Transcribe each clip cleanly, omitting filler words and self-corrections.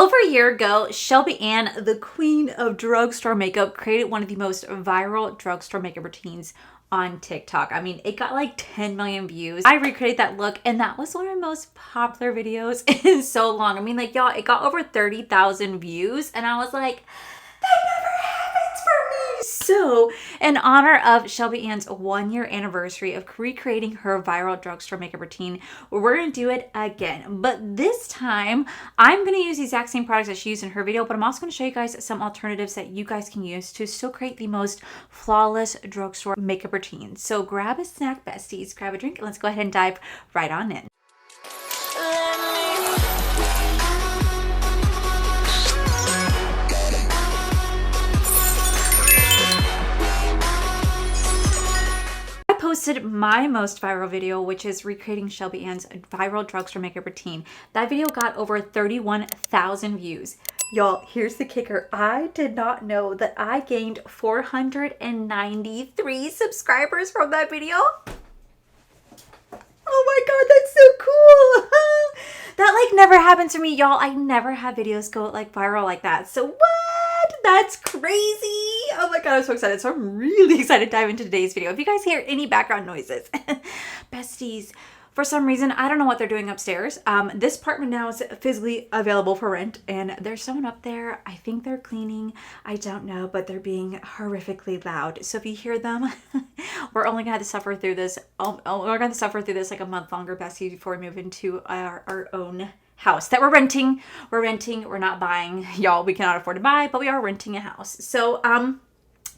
Over a year ago, Shelby Ann, the queen of drugstore makeup, created one of the most viral drugstore makeup routines on TikTok. I mean, it got like 10 million views. I recreated that look, and that was one of my most popular videos in so long. I mean, like, y'all, it got over 30,000 views, and I was like, that never happens for me. So, in honor of Shelby Ann's 1-year anniversary of recreating her viral drugstore makeup routine, we're gonna do it again. But this time, I'm gonna use the exact same products that she used in her video, but I'm also gonna show you guys some alternatives that you guys can use to still create the most flawless drugstore makeup routine. So grab a snack, besties, grab a drink, and let's go ahead and dive right on in. Posted my most viral video, which is recreating Shelby Ann's viral drugstore makeup routine. That video got over 31,000 views. Y'all, here's the kicker. I did not know that I gained 493 subscribers from that video. Oh my god, that's so cool. That like never happens to me, y'all. I never have videos go like viral like that. So what? That's crazy. Oh my god, I'm so excited. So I'm really excited to dive into today's video. If you guys hear any background noises, besties, for some reason, I don't know what they're doing upstairs. This apartment now is physically available for rent, and there's someone up there. I think they're cleaning. I don't know, but they're being horrifically loud. So if you hear them, we're only gonna have to suffer through this. We're gonna have to suffer through this like a month longer, besties, before we move into our own house that we're renting. We're not buying. Y'all, we cannot afford to buy, but we are renting a house. So,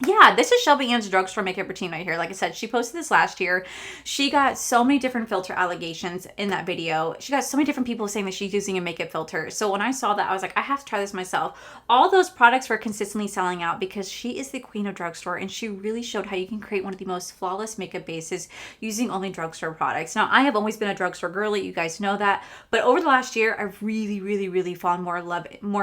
yeah, this is Shelby Ann's drugstore makeup routine right here. Like I said, she posted this last year. She got so many different filter allegations in that video. She got so many different people saying that she's using a makeup filter. So when I saw that, I was like, I have to try this myself. All those products were consistently selling out because she is the queen of drugstore, and she really showed how you can create one of the most flawless makeup bases using only drugstore products. Now, I have always been a drugstore girly. You guys know that. But over the last year, I've really fallen more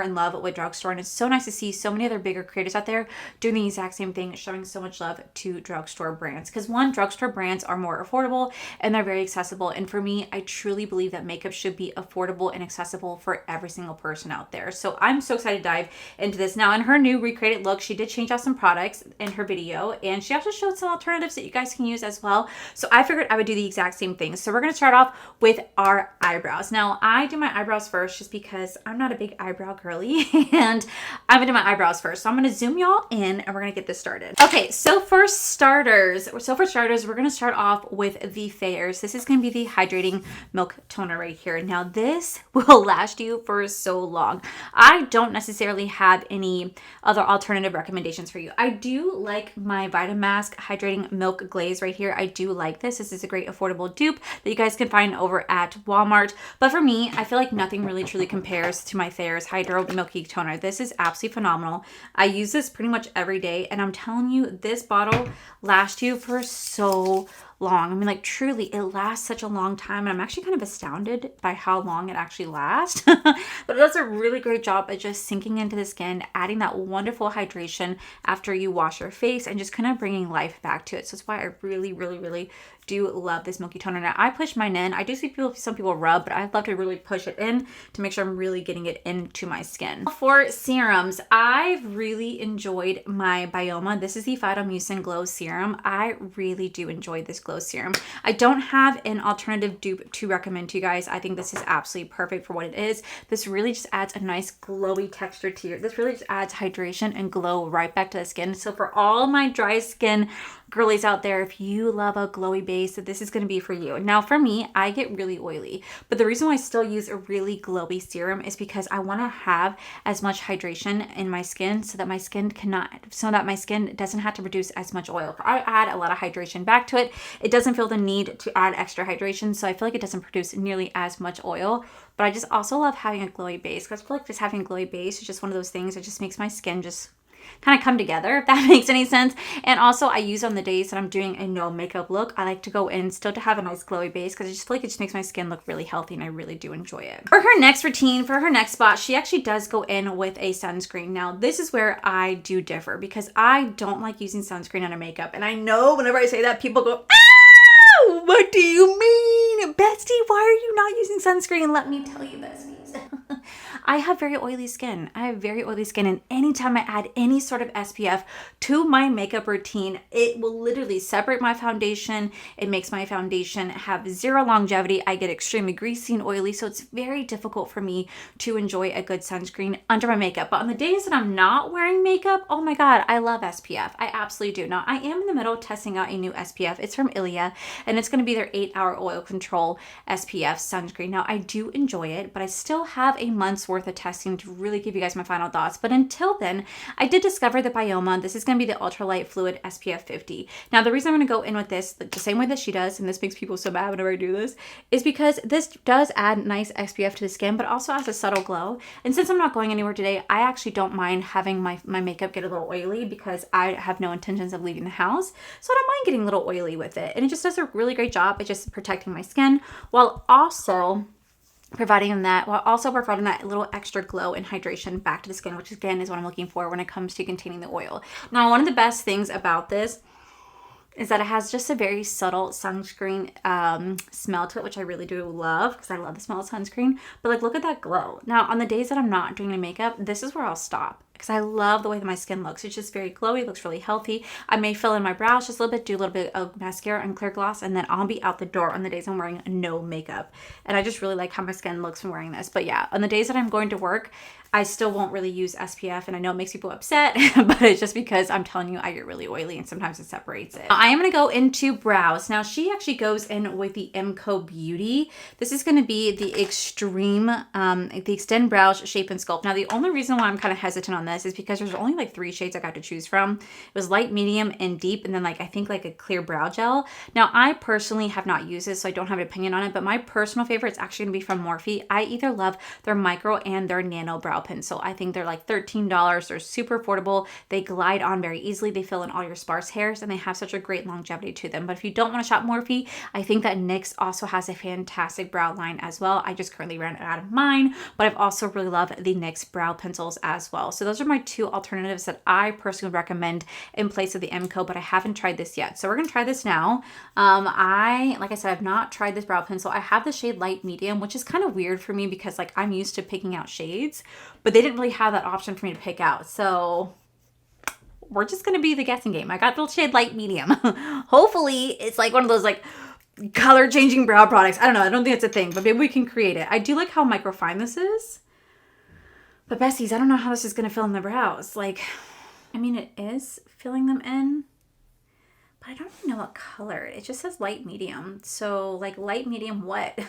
in love with drugstore. And it's so nice to see so many other bigger creators out there doing the exact same thing, showing so much love to drugstore brands. Because one, drugstore brands are more affordable and they're very accessible. And for me, I truly believe that makeup should be affordable and accessible for every single person out there. So I'm so excited to dive into this. Now, in her new recreated look, she did change out some products in her video, and she also showed some alternatives that you guys can use as well. So I figured I would do the exact same thing. So we're going to start off with our eyebrows. Now, I do my eyebrows first just because I'm not a big eyebrow girly, and I'm going to do my eyebrows first. So I'm going to zoom y'all in, and we're going to get this started. Okay, so for starters, we're going to start off with the Thayers. This is going to be the Hydrating Milk Toner right here. Now, this will last you for so long. I don't necessarily have any other alternative recommendations for you. I do like my Vitamask Hydrating Milk Glaze right here. I do like this. This is a great affordable dupe that you guys can find over at Walmart. But for me, I feel like nothing really truly compares to my Thayers Hydro Milky Toner. This is absolutely phenomenal. I use this pretty much every day, and I'm telling you, this bottle lasts you for so long. I mean, like, truly, it lasts such a long time, and I'm actually kind of astounded by how long it actually lasts. But it does a really great job at just sinking into the skin, adding that wonderful hydration after you wash your face, and just kind of bringing life back to it. So that's why I really do love this milky toner. Now, I push mine in. I do see some people rub, but I love to really push it in to make sure I'm really getting it into my skin. For serums, I've really enjoyed my Bioma. This is the Phytomucin Glow Serum. I really do enjoy this glow serum. I don't have an alternative dupe to recommend to you guys. I think this is absolutely perfect for what it is. This really just adds a nice glowy texture to your, this really just adds hydration and glow right back to the skin. So for all my dry skin girlies out there, if you love a glowy base, this is going to be for you. Now, for me, I get really oily, but the reason why I still use a really glowy serum is because I want to have as much hydration in my skin so that my skin doesn't have to produce as much oil. If I add a lot of hydration back to it, it doesn't feel the need to add extra hydration, so I feel like it doesn't produce nearly as much oil. But I just also love having a glowy base, because I feel like just having a glowy base is just one of those things that just makes my skin just kind of come together, if that makes any sense. And also, I use on the days that I'm doing a no makeup look, I like to go in still to have a nice glowy base, because I just feel like it just makes my skin look really healthy, and I really do enjoy it. For her next routine, for her next spot, she actually does go in with a sunscreen. Now, this is where I do differ, because I don't like using sunscreen under makeup. And I know whenever I say that, people go, "Ah, what do you mean? Bestie, why are you not using sunscreen?" Let me tell you, besties. I have very oily skin. I have very oily skin, and anytime I add any sort of SPF to my makeup routine, it will literally separate my foundation. It makes my foundation have zero longevity. I get extremely greasy and oily, so it's very difficult for me to enjoy a good sunscreen under my makeup. But on the days that I'm not wearing makeup, oh my God, I love SPF. I absolutely do. Now, I am in the middle of testing out a new SPF. It's from Ilia, and it's going to be their 8-hour oil control SPF sunscreen. Now, I do enjoy it, but I still have a month's worth of testing to really give you guys my final thoughts. But until then, I did discover the Bioma. This is going to be the Ultralight Fluid SPF 50. Now, the reason I'm going to go in with this the same way that she does, and this makes people so mad whenever I do this, is because this does add nice SPF to the skin, but also has a subtle glow. And since I'm not going anywhere today, I actually don't mind having my makeup get a little oily because I have no intentions of leaving the house. So I don't mind getting a little oily with it. And it just does a really great job at just protecting my skin while also providing that little extra glow and hydration back to the skin, which again is what I'm looking for when it comes to containing the oil. Now, one of the best things about this is that it has just a very subtle sunscreen smell to it, which I really do love because I love the smell of sunscreen. But like, look at that glow. Now, on the days that I'm not doing any makeup, this is where I'll stop because I love the way that my skin looks. It's just very glowy. It looks really healthy. I may fill in my brows just a little bit, do a little bit of mascara and clear gloss, and then I'll be out the door on the days I'm wearing no makeup. And I just really like how my skin looks from wearing this. But yeah, on the days that I'm going to work, I still won't really use SPF, and I know it makes people upset, but it's just because I'm telling you I get really oily and sometimes it separates it. I am going to go into brows. Now, she actually goes in with the MCO Beauty. This is going to be the Extreme, the Extend Brows Shape and Sculpt. Now, the only reason why I'm kind of hesitant on this is because there's only like 3 shades I got to choose from. It was light, medium, and deep, and then like I think like a clear brow gel. Now, I personally have not used this, so I don't have an opinion on it, but my personal favorite is actually going to be from Morphe. I either love their micro and their nano brow pencil. I think they're like $13. They're super affordable. They glide on very easily. They fill in all your sparse hairs, and they have such a great longevity to them. But if you don't want to shop Morphe, I think that NYX also has a fantastic brow line as well. I just currently ran out of mine, but I've also really loved the NYX brow pencils as well. So those are my 2 alternatives that I personally recommend in place of the MCO, but I haven't tried this yet. So we're going to try this now. Like I said, I've not tried this brow pencil. I have the shade light medium, which is kind of weird for me because like I'm used to picking out shades, but they didn't really have that option for me to pick out. So we're just going to be the guessing game. I got the shade light medium. Hopefully it's like one of those like color changing brow products. I don't know. I don't think it's a thing, but maybe we can create it. I do like how microfine this is. But besties, I don't know how this is going to fill in the brows. Like, I mean, it is filling them in, but I don't even know what color. It just says light medium. So like light medium what?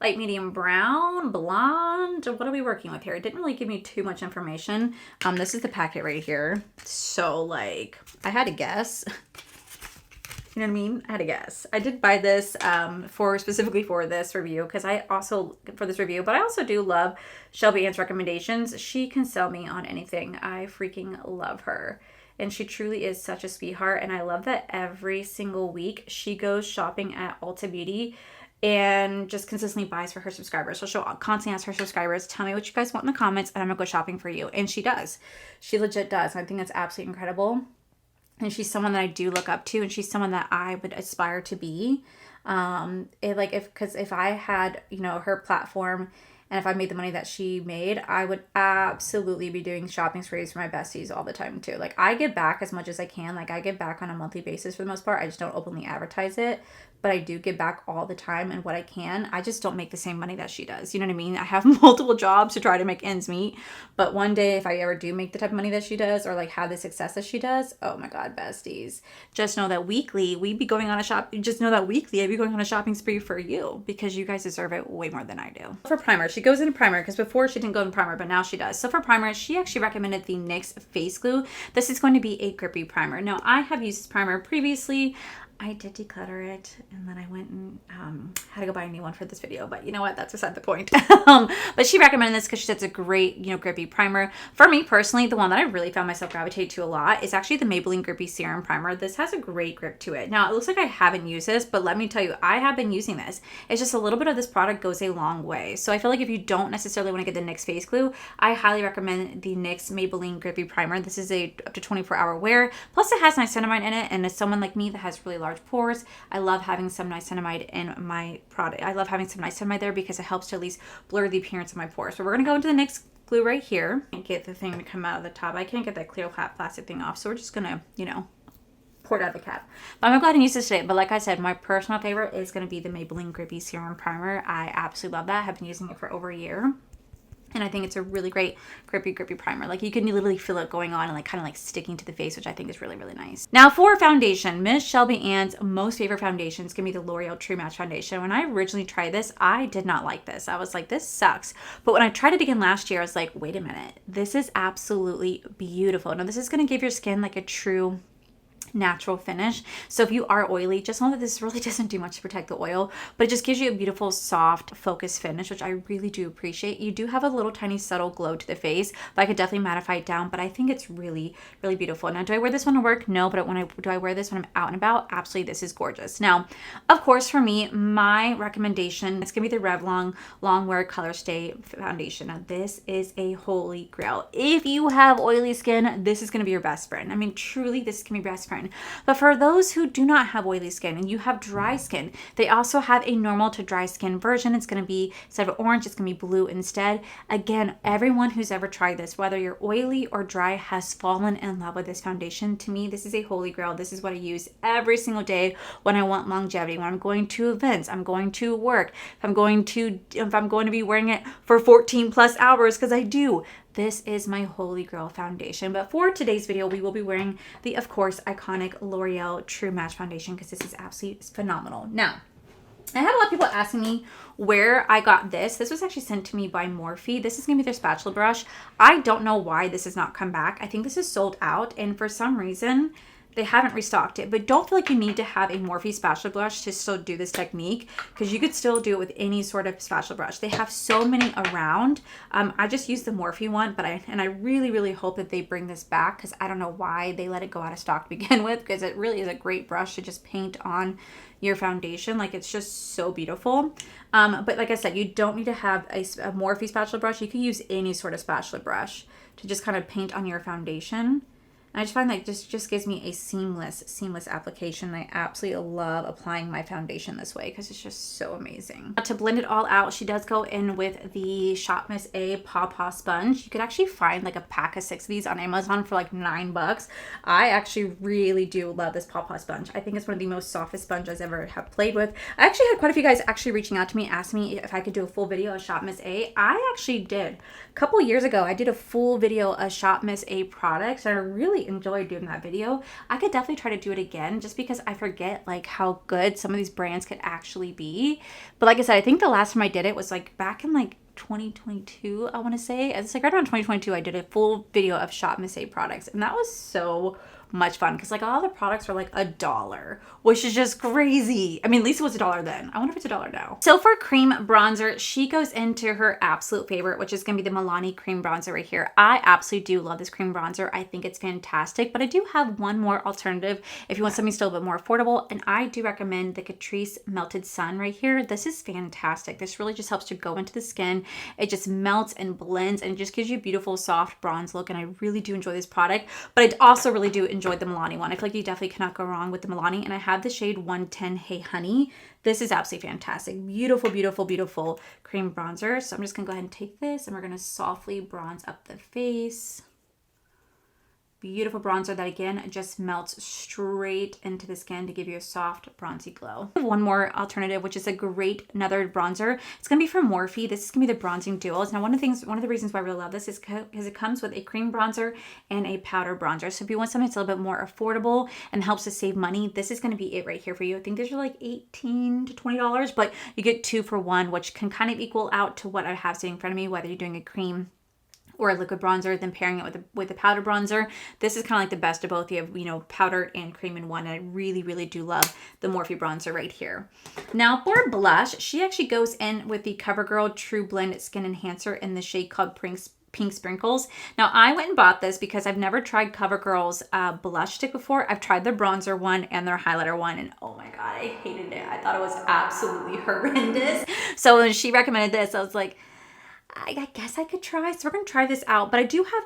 Light medium brown, blonde. What are we working with here? It didn't really give me too much information. This is the packet right here. So like, I had to guess. You know what I mean? I had to guess. I did buy this specifically for this review because I also, for this review, but I also do love Shelby Ann's recommendations. She can sell me on anything. I freaking love her. And she truly is such a sweetheart. And I love that every single week she goes shopping at Ulta Beauty and just consistently buys for her subscribers. So she'll constantly ask her subscribers, tell me what you guys want in the comments and I'm gonna go shopping for you. And she does. She legit does. I think that's absolutely incredible. And she's someone that I do look up to, and she's someone that I would aspire to be. If I had, her platform, and if I made the money that she made, I would absolutely be doing shopping sprees for my besties all the time too. Like, I give back as much as I can. Like, I give back on a monthly basis for the most part. I just don't openly advertise it, but I do give back all the time and what I can. I just don't make the same money that she does. You know what I mean? I have multiple jobs to try to make ends meet, but one day if I ever do make the type of money that she does, or like have the success that she does, oh my God, besties, just know that weekly I'd be going on a shopping spree for you because you guys deserve it way more than I do. For primer, she goes into primer because before she didn't go in primer, but now she does. So for primer, she actually recommended the NYX face glue. This is going to be a grippy primer. Now, I have used this primer previously. I did declutter it, and then I went and had to go buy a new one for this video, but you know what, that's beside the point. But she recommended this because she said it's a great, grippy primer. For me personally, the one that I really found myself gravitate to a lot is actually the Maybelline Grippy Serum Primer. This has a great grip to it. Now, it looks like I haven't used this, but let me tell you, I have been using this. It's just a little bit of this product goes a long way. So I feel like if you don't necessarily want to get the NYX face glue, I highly recommend the NYX Maybelline Grippy Primer. This is a up to 24-hour wear. Plus, it has niacinamide in it, and as someone like me that has really large pores. I love having some niacinamide in my product. I love having some niacinamide there because it helps to at least blur the appearance of my pores. So we're gonna go into the next glue right here. Can't get the thing to come out of the top. I can't get that clear plastic thing off. So we're just gonna, you know, pour it out of the cap. But I'm gonna go ahead and use this today. But like I said, my personal favorite is gonna be the Maybelline Grippy Serum Primer. I absolutely love that. I've been using it for over a year. And I think it's a really great grippy primer. Like you can literally feel it going on and like kind of like sticking to the face, which I think is really, really nice. Now for foundation, Miss Shelby Ann's most favorite foundation is gonna be the L'Oreal True Match Foundation. When I originally tried this, I did not like this. I was like, this sucks. But when I tried it again last year, I was like, wait a minute, this is absolutely beautiful. Now this is gonna give your skin like a true natural finish. So if you are oily, just know that this really doesn't do much to protect the oil, but it just gives you a beautiful, soft, focused finish, which I really do appreciate. You do have a little tiny subtle glow to the face, but I could definitely mattify it down, but I think it's really, really beautiful. Now, do I wear this one to work? No, but do I wear this when I'm out and about? Absolutely, this is gorgeous. Now, of course, for me, my recommendation, it's gonna be the Revlon Longwear Color Stay Foundation. Now, this is a holy grail. If you have oily skin, this is gonna be your best friend. I mean, truly, this can be your best friend. But for those who do not have oily skin and you have dry skin, they also have a normal to dry skin version. It's going to be, instead of orange, it's going to be blue instead. Again, everyone who's ever tried this, whether you're oily or dry, has fallen in love with this foundation. To me, this is a holy grail. This is what I use every single day when I want longevity, when I'm going to events, I'm going to work, if I'm going to be wearing it for 14 plus hours, because I do. This is my holy grail foundation. But for today's video, we will be wearing the, of course, iconic L'Oreal True Match Foundation because this is absolutely phenomenal. Now, I had a lot of people asking me where I got this. This was actually sent to me by Morphe. This is going to be their spatula brush. I don't know why this has not come back. I think this is sold out, and for some reason, they haven't restocked it. But don't feel like you need to have a Morphe spatula brush to still do this technique, because you could still do it with any sort of spatula brush. They have so many around. I just used the Morphe one, but I really, really hope that they bring this back, because I don't know why they let it go out of stock to begin with, because it really is a great brush to just paint on your foundation. Like, it's just so beautiful. But like I said, you don't need to have a Morphe spatula brush. You can use any sort of spatula brush to just kind of paint on your foundation. I just find that just gives me a seamless application. I absolutely love applying my foundation this way because it's just so amazing. To blend it all out, she does go in with the Shop Miss A Paw Paw sponge. You could actually find like a pack of 6 of these on Amazon for like $9. I actually really do love this Paw Paw sponge. I think it's one of the most softest sponges I've ever have played with. I actually had quite a few guys actually reaching out to me, asking me if I could do a full video of Shop Miss A. I actually did. A couple years ago, I did a full video of Shop Miss A products, and I really enjoyed doing that video. I could definitely try to do it again, just because I forget like how good some of these brands could actually be. But like I said, I think the last time I did it was like back in like 2022, I want to say. It's like right around 2022, I did a full video of Shop Miss A products, and that was so much fun because like all the products are like $1, which is just crazy. I mean, at least it was $1 then. I wonder if it's $1 now. So for cream bronzer, she goes into her absolute favorite, which is gonna be the Milani cream bronzer right here. I absolutely do love this cream bronzer. I think it's fantastic, but I do have one more alternative if you want something still a bit more affordable, and I do recommend the Catrice Melted Sun right here. This is fantastic. This really just helps to go into the skin. It just melts and blends, and it just gives you a beautiful soft bronze look, and I really do enjoy this product. But I also really do enjoy the Milani one. I feel like you definitely cannot go wrong with the Milani, and I have the shade 110 Hey Honey. This is absolutely fantastic. Beautiful, beautiful, beautiful cream bronzer. So I'm just gonna go ahead and take this, and we're gonna softly bronze up the face. Beautiful bronzer that again just melts straight into the skin to give you a soft bronzy glow. One more alternative, which is a great another bronzer. It's gonna be from Morphe. This is gonna be the bronzing duos. Now one of the reasons why I really love this is because it comes with a cream bronzer and a powder bronzer. So if you want something that's a little bit more affordable and helps to save money, this is gonna be it right here for you. I think these are like $18 to $20, but you get 2 for 1, which can kind of equal out to what I have sitting in front of me, whether you're doing a cream or a liquid bronzer, then pairing it with a powder bronzer. This is kind of like the best of both. You have, you know, powder and cream in one. And I really, really do love the Morphe bronzer right here. Now for blush, she actually goes in with the CoverGirl True Blend Skin Enhancer in the shade called Pink Sprinkles. Now I went and bought this because I've never tried CoverGirl's blush stick before. I've tried their bronzer one and their highlighter one, and oh my god, I hated it. I thought it was absolutely horrendous. So when she recommended this, I was like, I guess I could try. So we're going to try this out. But I do have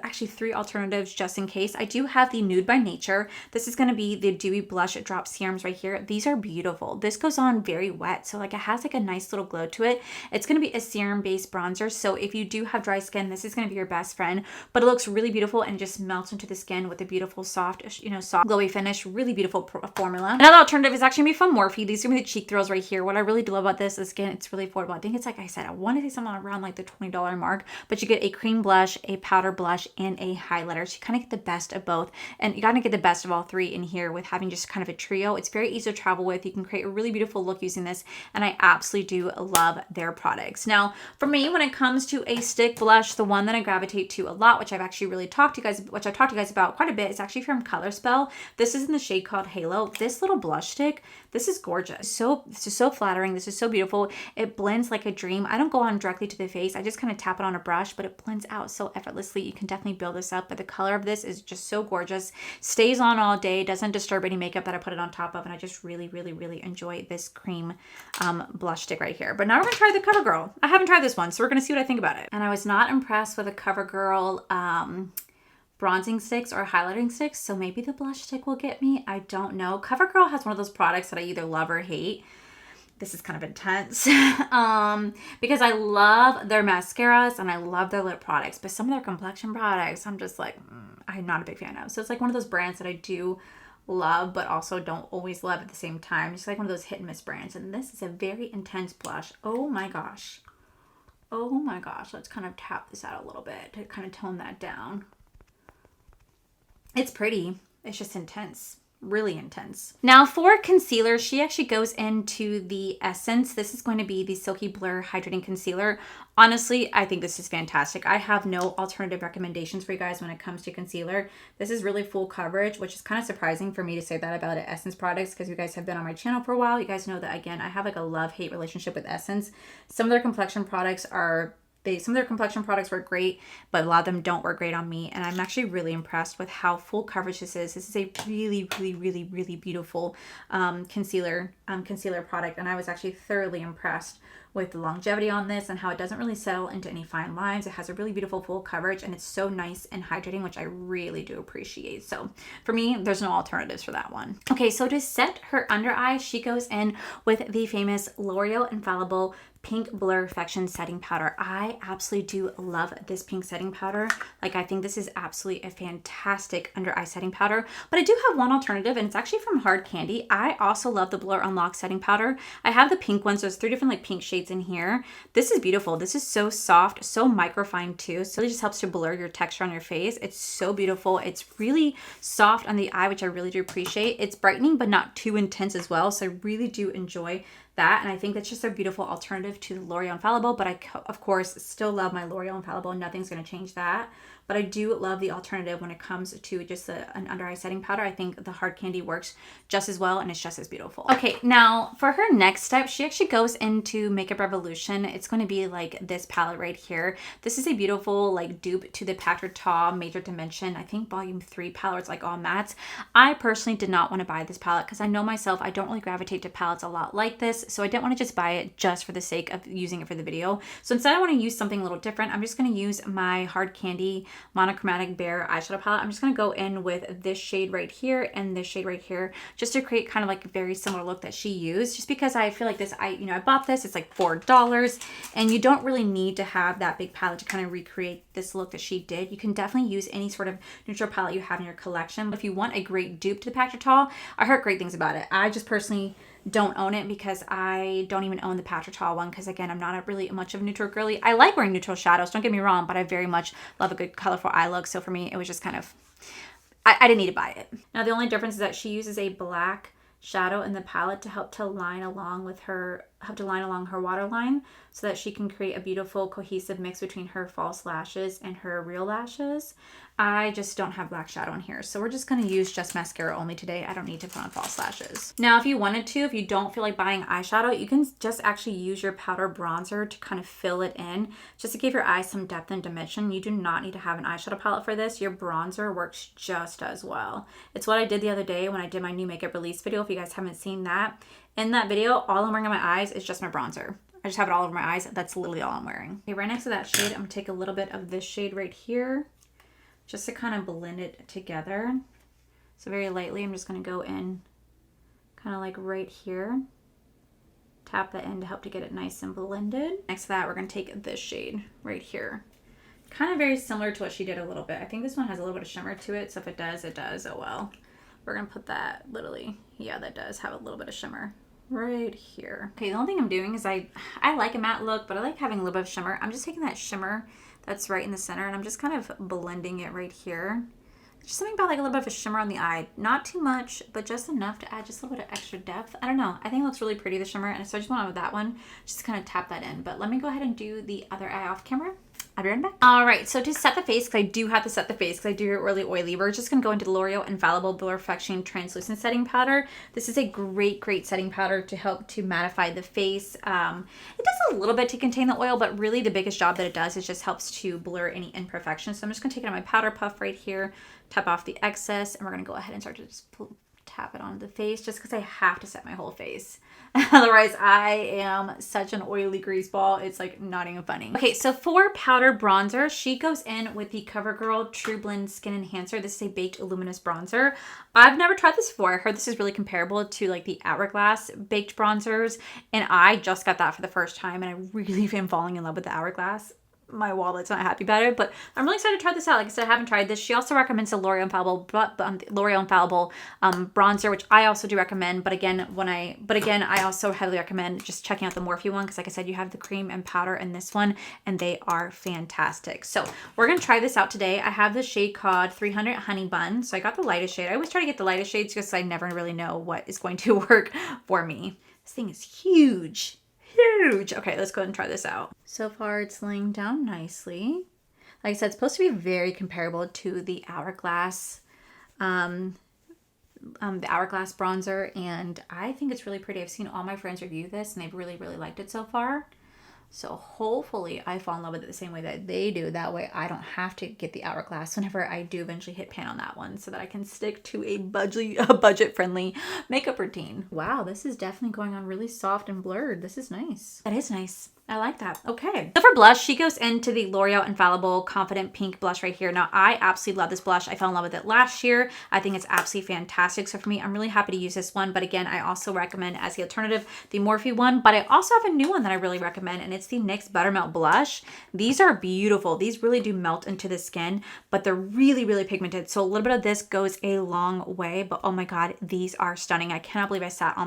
actually three alternatives just in case. I do have the Nude by Nature. This is going to be the Dewy Blush Drop Serums right here. These are beautiful. This goes on very wet. So like it has like a nice little glow to it. It's going to be a serum-based bronzer. So if you do have dry skin, this is going to be your best friend. But it looks really beautiful and just melts into the skin with a beautiful soft, soft glowy finish. Really beautiful formula. Another alternative is actually going to be from Morphe. These are going to be the cheek thrills right here. What I really do love about this is, again, it's really affordable. I think it's like I said, I want to say something around like the $20 mark, but you get a cream blush, a powder blush, and a highlighter. So you kind of get the best of both, and you got to get the best of all three in here with having just kind of a trio. It's very easy to travel with. You can create a really beautiful look using this, and I absolutely do love their products. Now, for me, when it comes to a stick blush, the one that I gravitate to a lot, which I've actually really talked to you guys about quite a bit, is actually from Colorspell. This is in the shade called Halo. This little blush stick, this is gorgeous. This is so flattering. This is so beautiful. It blends like a dream. I don't go on directly to the face. I just kind of tap it on a brush, but it blends out so effortlessly. You can definitely build this up, but the color of this is just so gorgeous. Stays on all day. Doesn't disturb any makeup that I put it on top of, and I just really, really, really enjoy this cream blush stick right here. But now we're going to try the CoverGirl. I haven't tried this one, so we're going to see what I think about it. And I was not impressed with the CoverGirl bronzing sticks or highlighting sticks, so maybe the blush stick will get me. I don't know. CoverGirl has one of those products that I either love or hate. This is kind of intense because I love their mascaras and I love their lip products, but some of their complexion products, I'm just like, I'm not a big fan of. So it's like one of those brands that I do love, but also don't always love at the same time. It's like one of those hit and miss brands. And this is a very intense blush. Oh my gosh. Oh my gosh. Let's kind of tap this out a little bit to kind of tone that down. It's pretty. It's just intense. Really intense. Now for concealer, she actually goes into the Essence. This is going to be the Silky Blur Hydrating Concealer. Honestly, I think this is fantastic. I have no alternative recommendations for you guys when it comes to concealer. This is really full coverage, which is kind of surprising for me to say that about Essence products because you guys have been on my channel for a while. You guys know that, again, I have like a love-hate relationship with Essence. Some of their complexion products work great, but a lot of them don't work great on me. And I'm actually really impressed with how full coverage this is. This is a really, really, really, really beautiful concealer product. And I was actually thoroughly impressed with the longevity on this and how it doesn't really settle into any fine lines. It has a really beautiful full coverage and it's so nice and hydrating, which I really do appreciate. So for me, there's no alternatives for that one. Okay, so to set her under eye, she goes in with the famous L'Oreal Infallible Pink Blur Perfection Setting Powder. I absolutely do love this pink setting powder. Like, I think this is absolutely a fantastic under eye setting powder, but I do have one alternative and it's actually from Hard Candy. I also love the Blur Unlock setting powder. I have the pink ones. There's 3 different like pink shades in here. This is beautiful. This is so soft, so microfine too. So it just helps to blur your texture on your face. It's so beautiful. It's really soft on the eye, which I really do appreciate. It's brightening, but not too intense as well. So I really do enjoy that, and I think that's just a beautiful alternative to the L'Oreal Infallible, but I, of course, still love my L'Oreal Infallible. Nothing's going to change that, but I do love the alternative when it comes to just an under eye setting powder. I think the Hard Candy works just as well, and it's just as beautiful. Okay, now for her next step, she actually goes into Makeup Revolution. It's going to be like this palette right here. This is a beautiful like dupe to the Patrick Ta Major Dimension, I think volume 3 palette. It's like all mattes. I personally did not want to buy this palette because I know myself, I don't really gravitate to palettes a lot like this. So I didn't want to just buy it just for the sake of using it for the video. So instead I want to use something a little different. I'm just going to use my Hard Candy Monochromatic Bare eyeshadow palette. I'm just going to go in with this shade right here and this shade right here just to create kind of like a very similar look that she used, just because I feel like this, I bought this, it's like $4 and you don't really need to have that big palette to kind of recreate this look that she did. You can definitely use any sort of neutral palette you have in your collection. If you want a great dupe to the Patrick Ta, I heard great things about it. I just personally don't own it because I don't even own the Patrick Ta one because, again, I'm not really much of a neutral girly. I like wearing neutral shadows, don't get me wrong, but I very much love a good colorful eye look. So for me, it was just kind of, I didn't need to buy it. Now, the only difference is that she uses a black shadow in the palette to help to line along with her, her waterline so that she can create a beautiful cohesive mix between her false lashes and her real lashes. I just don't have black shadow in here, so we're just going to use just mascara only today. I don't need to put on false lashes. Now, if you wanted to, if you don't feel like buying eyeshadow, you can just actually use your powder bronzer to kind of fill it in, just to give your eyes some depth and dimension. You do not need to have an eyeshadow palette for this. Your bronzer works just as well. It's what I did the other day when I did my new makeup release video. If you guys haven't seen that, in that video, all I'm wearing on my eyes is just my bronzer. I just have it all over my eyes. That's literally all I'm wearing. Okay, right next to that shade, I'm gonna take a little bit of this shade right here just to kind of blend it together. So very lightly, I'm just gonna go in kind of like right here. Tap that in to help to get it nice and blended. Next to that, we're gonna take this shade right here. Kind of very similar to what she did a little bit. I think this one has a little bit of shimmer to it, so if it does, it does. Oh well. We're gonna put that literally, yeah, that does have a little bit of shimmer right here. Okay, the only thing I'm doing is I like a matte look, but I like having a little bit of shimmer. I'm just taking that shimmer that's right in the center and I'm just kind of blending it right here. Just something about like a little bit of a shimmer on the eye. Not too much, but just enough to add just a little bit of extra depth. I don't know. I think it looks really pretty, the shimmer, and so I just went on with that one. Just kind of tap that in. But let me go ahead and do the other eye off camera. I'll be right back. All right, so to set the face, because I do have to set the face because I do get really oily, we're just going to go into the L'Oreal Infallible Blur Perfection Translucent Setting Powder. This is a great setting powder to help to mattify the face. It does a little bit to contain the oil, but really the biggest job that it does is just helps to blur any imperfections. So I'm just going to take it on my powder puff right here, tap off the excess, and we're going to go ahead and start to just tap it onto the face just because I have to set my whole face. Otherwise, I am such an oily grease ball. It's like not even funny. Okay, so for powder bronzer, she goes in with the CoverGirl True Blend Skin Enhancer. This is a baked luminous bronzer. I've never tried this before. I heard this is really comparable to like the Hourglass baked bronzers, and I just got that for the first time, and I really am falling in love with the Hourglass. My wallet's not happy about it, but I'm really excited to try this out. Like I said, I haven't tried this. She also recommends the L'Oreal Infallible bronzer, which I also do recommend. But again, I also heavily recommend just checking out the Morphe one because, like I said, you have the cream and powder in this one, and they are fantastic. So we're gonna try this out today. I have the shade called 300 Honey Bun, so I got the lightest shade. I always try to get the lightest shades because I never really know what is going to work for me. This thing is huge. Huge. Okay, let's go ahead and try this out. So far, it's laying down nicely. Like I said, it's supposed to be very comparable to the Hourglass, bronzer, and I think it's really pretty. I've seen all my friends review this, and they've really liked it so far. So hopefully I fall in love with it the same way that they do. That way I don't have to get the Hourglass whenever I do eventually hit pan on that one, so that I can stick to a budget-friendly makeup routine. Wow, this is definitely going on really soft and blurred. This is nice. That is nice. I like that. Okay. So for blush, she goes into the L'Oreal Infallible Confident Pink blush right here. Now, I absolutely love this blush. I fell in love with it last year. I think it's absolutely fantastic. So for me, I'm really happy to use this one. But again, I also recommend as the alternative, the Morphe one. But I also have a new one that I really recommend, and it's the NYX Buttermelt Blush. These are beautiful. These really do melt into the skin, but they're really pigmented. So a little bit of this goes a long way. But oh my God, these are stunning. I cannot believe I sat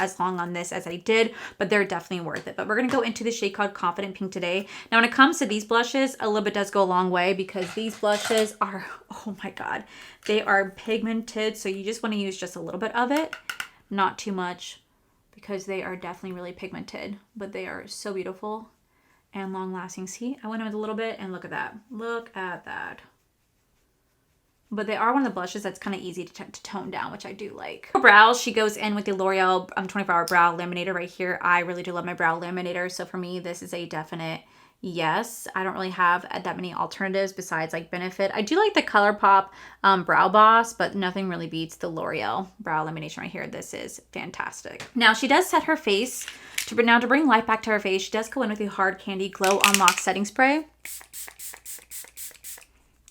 as long on this as I did, but they're definitely worth it. But we're going to go into the shade called Confident Pink today. Now, when it comes to these blushes, a little bit does go a long way because these blushes are, oh my God, they are pigmented. So you just want to use just a little bit of it, not too much, because they are definitely really pigmented, but they are so beautiful and long lasting. See, I went in with a little bit and look at that. Look at that. But they are one of the blushes that's kind of easy to tone down, which I do like. For brows, she goes in with the L'Oreal 24-Hour Brow Laminator right here. I really do love my brow laminator. So for me, this is a definite yes. I don't really have that many alternatives besides like Benefit. I do like the ColourPop Brow Boss, but nothing really beats the L'Oreal Brow Lamination right here. This is fantastic. Now, she does set her face. To bring life back to her face, she does go in with the Hard Candy Glow Unlock Setting Spray.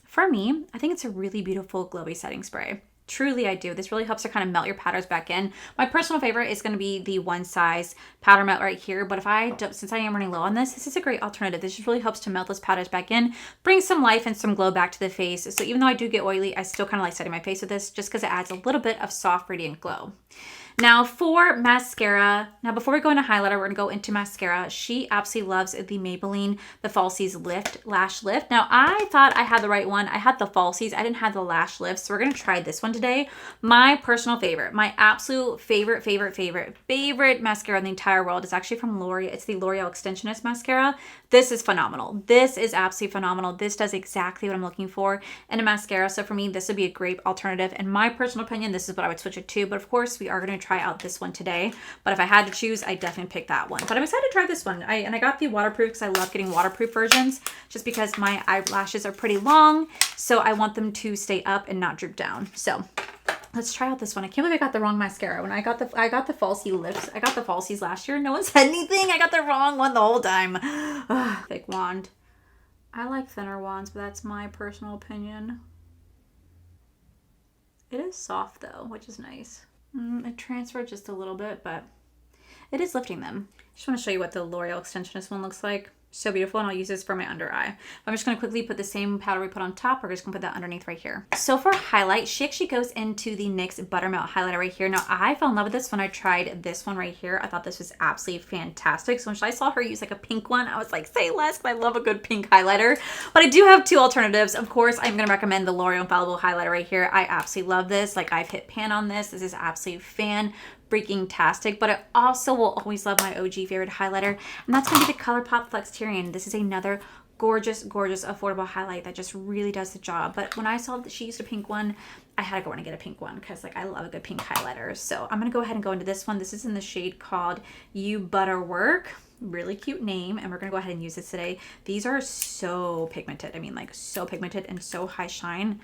For me, I think it's a really beautiful glowy setting spray. Truly, I do. This really helps to kind of melt your powders back in. My personal favorite is going to be the One Size Powder Melt right here. But since I am running low on this is a great alternative. This just really helps to melt those powders back in, bring some life and some glow back to the face. So even though I do get oily, I still kind of like setting my face with this just because it adds a little bit of soft, radiant glow. Now for mascara, before we go into highlighter, we're gonna go into mascara. She absolutely loves the Maybelline, the Falsies Lash Lift. Now I thought I had the right one. I had the Falsies, I didn't have the Lash Lift, so we're gonna try this one today. My personal favorite, my absolute favorite mascara in the entire world is actually from L'Oreal. It's the L'Oreal Extensionist Mascara. This is phenomenal. This is absolutely phenomenal. This does exactly what I'm looking for in a mascara. So for me, this would be a great alternative. In my personal opinion, this is what I would switch it to. But of course, we are going to try out this one today. But if I had to choose, I definitely pick that one. But I'm excited to try this one. I got the waterproof because I love getting waterproof versions just because my eyelashes are pretty long. So I want them to stay up and not droop down. So Let's try out this one. I can't believe I got the wrong mascara. When I got the falsie lips. I got the falsies last year. No one said anything. I got the wrong one the whole time. Ugh, thick wand. I like thinner wands, but that's my personal opinion. It is soft though, which is nice. It transferred just a little bit, but it is lifting them. I just want to show you what the L'Oreal Extensionist one looks like. So beautiful, and I'll use this for my under eye. I'm just going to quickly put the same powder we put on top. We're just going to put that underneath right here. So for highlight, she actually goes into the NYX Buttermelt highlighter right here. Now, I fell in love with this when I tried this one right here. I thought this was absolutely fantastic. So when I saw her use like a pink one, I was like, say less, I love a good pink highlighter. But I do have two alternatives. Of course, I'm going to recommend the L'Oreal Infallible highlighter right here. I absolutely love this. Like, I've hit pan on this. This is absolutely freaking tastic, but I also will always love my OG favorite highlighter, and that's going to be the ColourPop Flexterian. This is another gorgeous, affordable highlight that just really does the job. But when I saw that she used a pink one, I had to go in and get a pink one because like I love a good pink highlighter. So I'm going to go ahead and go into this one. This is in the shade called You Butterwork. Really cute name, and we're going to go ahead and use this today. These are so pigmented. I mean, like so pigmented and so high shine.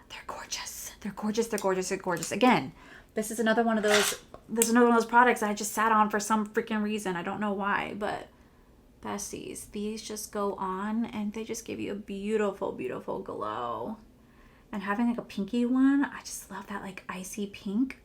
They're gorgeous. They're gorgeous. They're gorgeous. They're gorgeous. Again, this is another one of those. There's another one of those products I just sat on for some freaking reason. I don't know why, but Besties, these just go on and they just give you a beautiful, beautiful glow. And having like a pinky one, I just love that like icy pink.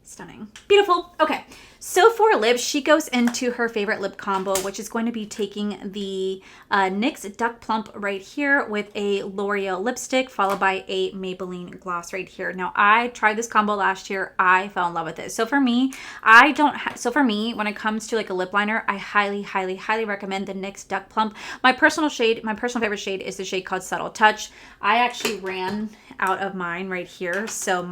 Stunning. Beautiful. Okay, so for lips, she goes into her favorite lip combo, which is going to be taking the NYX Duck Plump right here with a L'Oreal lipstick, followed by a Maybelline gloss right here. Now, I tried this combo last year. I fell in love with it. So for me, when it comes to like a lip liner, I highly, highly, highly recommend the NYX Duck Plump. My personal favorite shade is the shade called Subtle Touch. I actually ran out of mine right here. So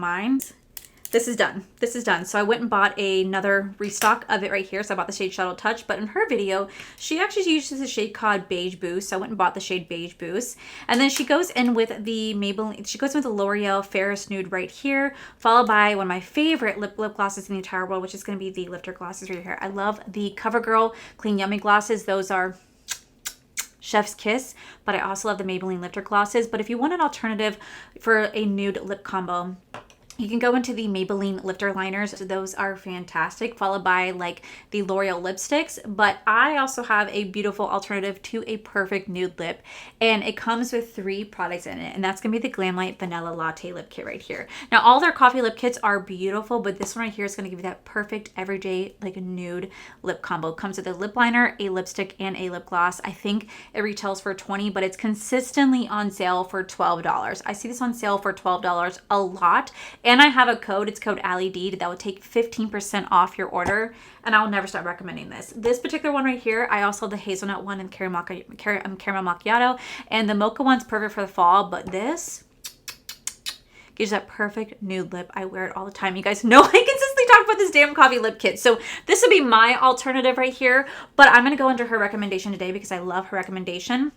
this is done. This is done. So I went and bought another restock of it right here. So I bought the shade Shuttle Touch, but in her video, she actually uses a shade called Beige Boost. So I went and bought the shade Beige Boost. And then she goes in with the Maybelline, she goes in with the L'Oreal Ferris Nude right here, followed by one of my favorite lip glosses in the entire world, which is going to be the Lifter glosses right here. I love the CoverGirl Clean Yummy glosses. Those are chef's kiss, but I also love the Maybelline Lifter glosses. But if you want an alternative for a nude lip combo, you can go into the Maybelline Lifter liners. Those are fantastic, followed by like the L'Oreal lipsticks. But I also have a beautiful alternative to a perfect nude lip, and it comes with 3 products in it, and that's gonna be the Glamlite Vanilla Latte Lip Kit right here. Now, all their coffee lip kits are beautiful, but this one right here is gonna give you that perfect everyday like nude lip combo. It comes with a lip liner, a lipstick, and a lip gloss. I think it retails for $20, but it's consistently on sale for $12. I see this on sale for $12 a lot. And I have a code, it's code Allie D, that will take 15% off your order, and I'll never stop recommending this. This particular one right here, I also have the hazelnut one and caramel macchiato, and the mocha one's perfect for the fall, but this gives that perfect nude lip. I wear it all the time. You guys know I consistently talk about this damn coffee lip kit, so this would be my alternative right here, but I'm going to go into her recommendation today because I love her recommendation.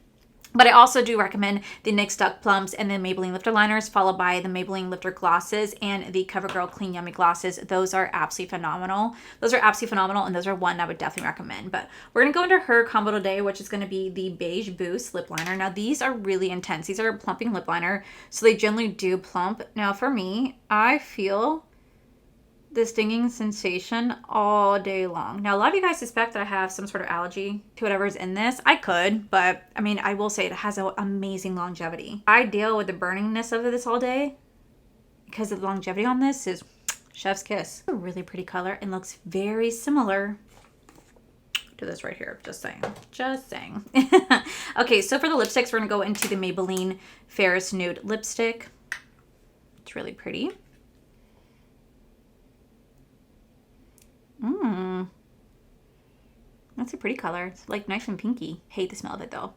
But I also do recommend the NYX Duck Plumps and the Maybelline Lifter liners, followed by the Maybelline Lifter glosses and the CoverGirl Clean Yummy glosses. Those are absolutely phenomenal. And those are one I would definitely recommend. But we're going to go into her combo today, which is going to be the Beige Boost lip liner. Now, these are really intense. These are a plumping lip liner, so they generally do plump. Now, for me, I feel the stinging sensation all day long. Now, a lot of you guys suspect that I have some sort of allergy to whatever's in this. I could, but I mean, I will say it has an amazing longevity. I deal with the burningness of this all day because the longevity on this is chef's kiss. A really pretty color and looks very similar to this right here. Just saying. Okay, so for the lipsticks, we're gonna go into the Maybelline Ferris Nude lipstick. It's really pretty. That's a pretty color. It's like nice and pinky. Hate the smell of it though.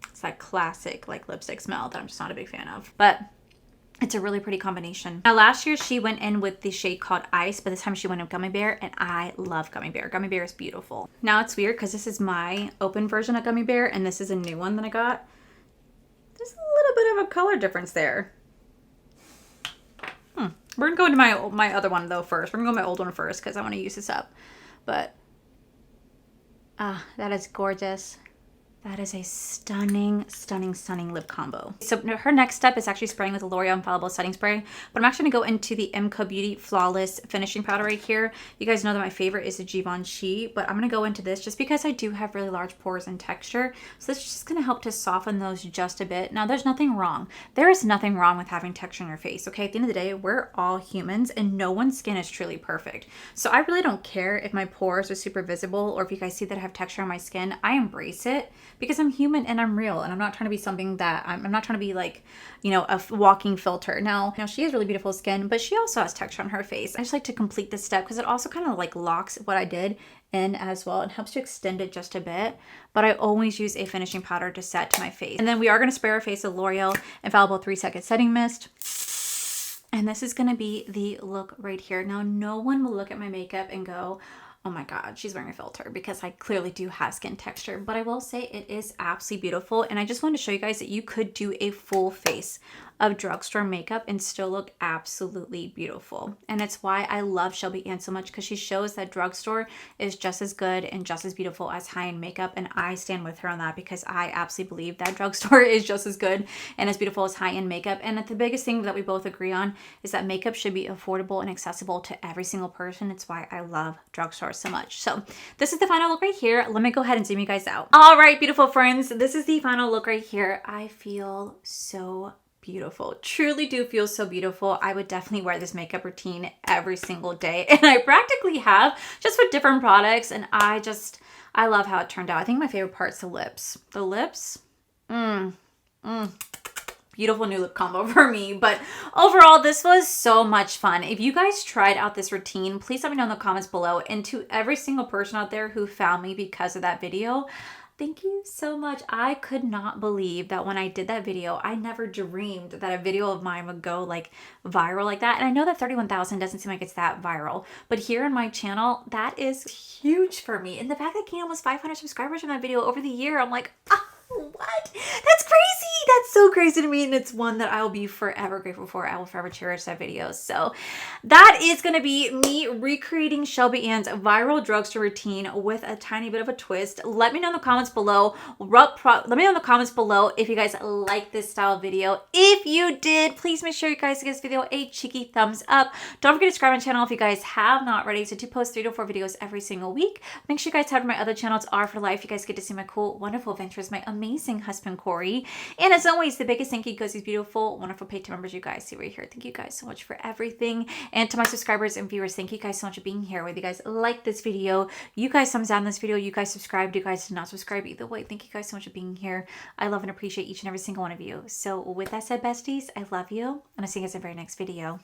It's that classic like lipstick smell that I'm just not a big fan of. But it's a really pretty combination. Now last year she went in with the shade called Ice, but this time she went in with Gummy Bear, and I love Gummy Bear. Gummy Bear is beautiful. Now it's weird because this is my open version of Gummy Bear, and this is a new one that I got. There's a little bit of a color difference there. We're gonna go into my other one though first. We're gonna go my old one first because I want to use this up. But that is gorgeous. That is a stunning, stunning, stunning lip combo. So her next step is actually spraying with the L'Oreal Infallible Setting Spray, but I'm actually gonna go into the MCO Beauty Flawless Finishing Powder right here. You guys know that my favorite is the Givenchy, but I'm gonna go into this just because I do have really large pores and texture. So this is just gonna help to soften those just a bit. Now there's nothing wrong. There is nothing wrong with having texture in your face, okay? At the end of the day, we're all humans and no one's skin is truly perfect. So I really don't care if my pores are super visible or if you guys see that I have texture on my skin. I embrace it because I'm human and I'm real, and I'm not trying to be something that I'm not trying to be like, you know, a walking filter. Now, she has really beautiful skin, but she also has texture on her face. I just like to complete this step because it also kind of like locks what I did in as well. It helps to extend it just a bit, but I always use a finishing powder to set to my face. And then we are going to spray our face with L'Oreal Infallible 3-Second Setting Mist. And this is going to be the look right here. Now, no one will look at my makeup and go, oh my God, she's wearing a filter, because I clearly do have skin texture, but I will say it is absolutely beautiful. And I just wanted to show you guys that you could do a full face of drugstore makeup and still look absolutely beautiful. And it's why I love Shelby Ann so much, because she shows that drugstore is just as good and just as beautiful as high-end makeup. And I stand with her on that because I absolutely believe that drugstore is just as good and as beautiful as high-end makeup. And the biggest thing that we both agree on is that makeup should be affordable and accessible to every single person. It's why I love drugstore so much. So this is the final look right here. Let me go ahead and zoom you guys out. All right, beautiful friends, this is the final look right here. I feel so beautiful. Truly do feel so beautiful. I would definitely wear this makeup routine every single day, and I practically have, just with different products, and I love how it turned out. I think my favorite part's the lips. The lips, beautiful new lip combo for me. But overall, this was so much fun. If you guys tried out this routine, please let me know in the comments below. And to every single person out there who found me because of that video, thank you so much. I could not believe that when I did that video, I never dreamed that a video of mine would go like viral like that. And I know that 31,000 doesn't seem like it's that viral, but here on my channel, that is huge for me. And the fact that I gained almost 500 subscribers from that video over the year, I'm like, ah, what? That's crazy. That's so crazy to me. And it's one that I will be forever grateful for. I will forever cherish that video. So that is going to be me recreating Shelby Ann's viral drugstore routine with a tiny bit of a twist. Let me know in the comments below. Let me know in the comments below if you guys like this style video. If you did, please make sure you guys give this video a cheeky thumbs up. Don't forget to subscribe to my channel if you guys have not already. So I do post 3 to 4 videos every single week. Make sure you guys head to my other channels, are for life. You guys get to see my cool, wonderful adventures, my amazing husband Corey, and as always, the biggest thank you goes to these beautiful, wonderful paid members you guys see right here. Thank you guys so much for everything. And to my subscribers and viewers, thank you guys so much for being here. Whether you guys like this video, you guys thumbs down this video, you guys subscribed, you guys did not subscribe, either way, thank you guys so much for being here. I love and appreciate each and every single one of you. So with that said, besties, I love you, and I'll see you guys in the very next video.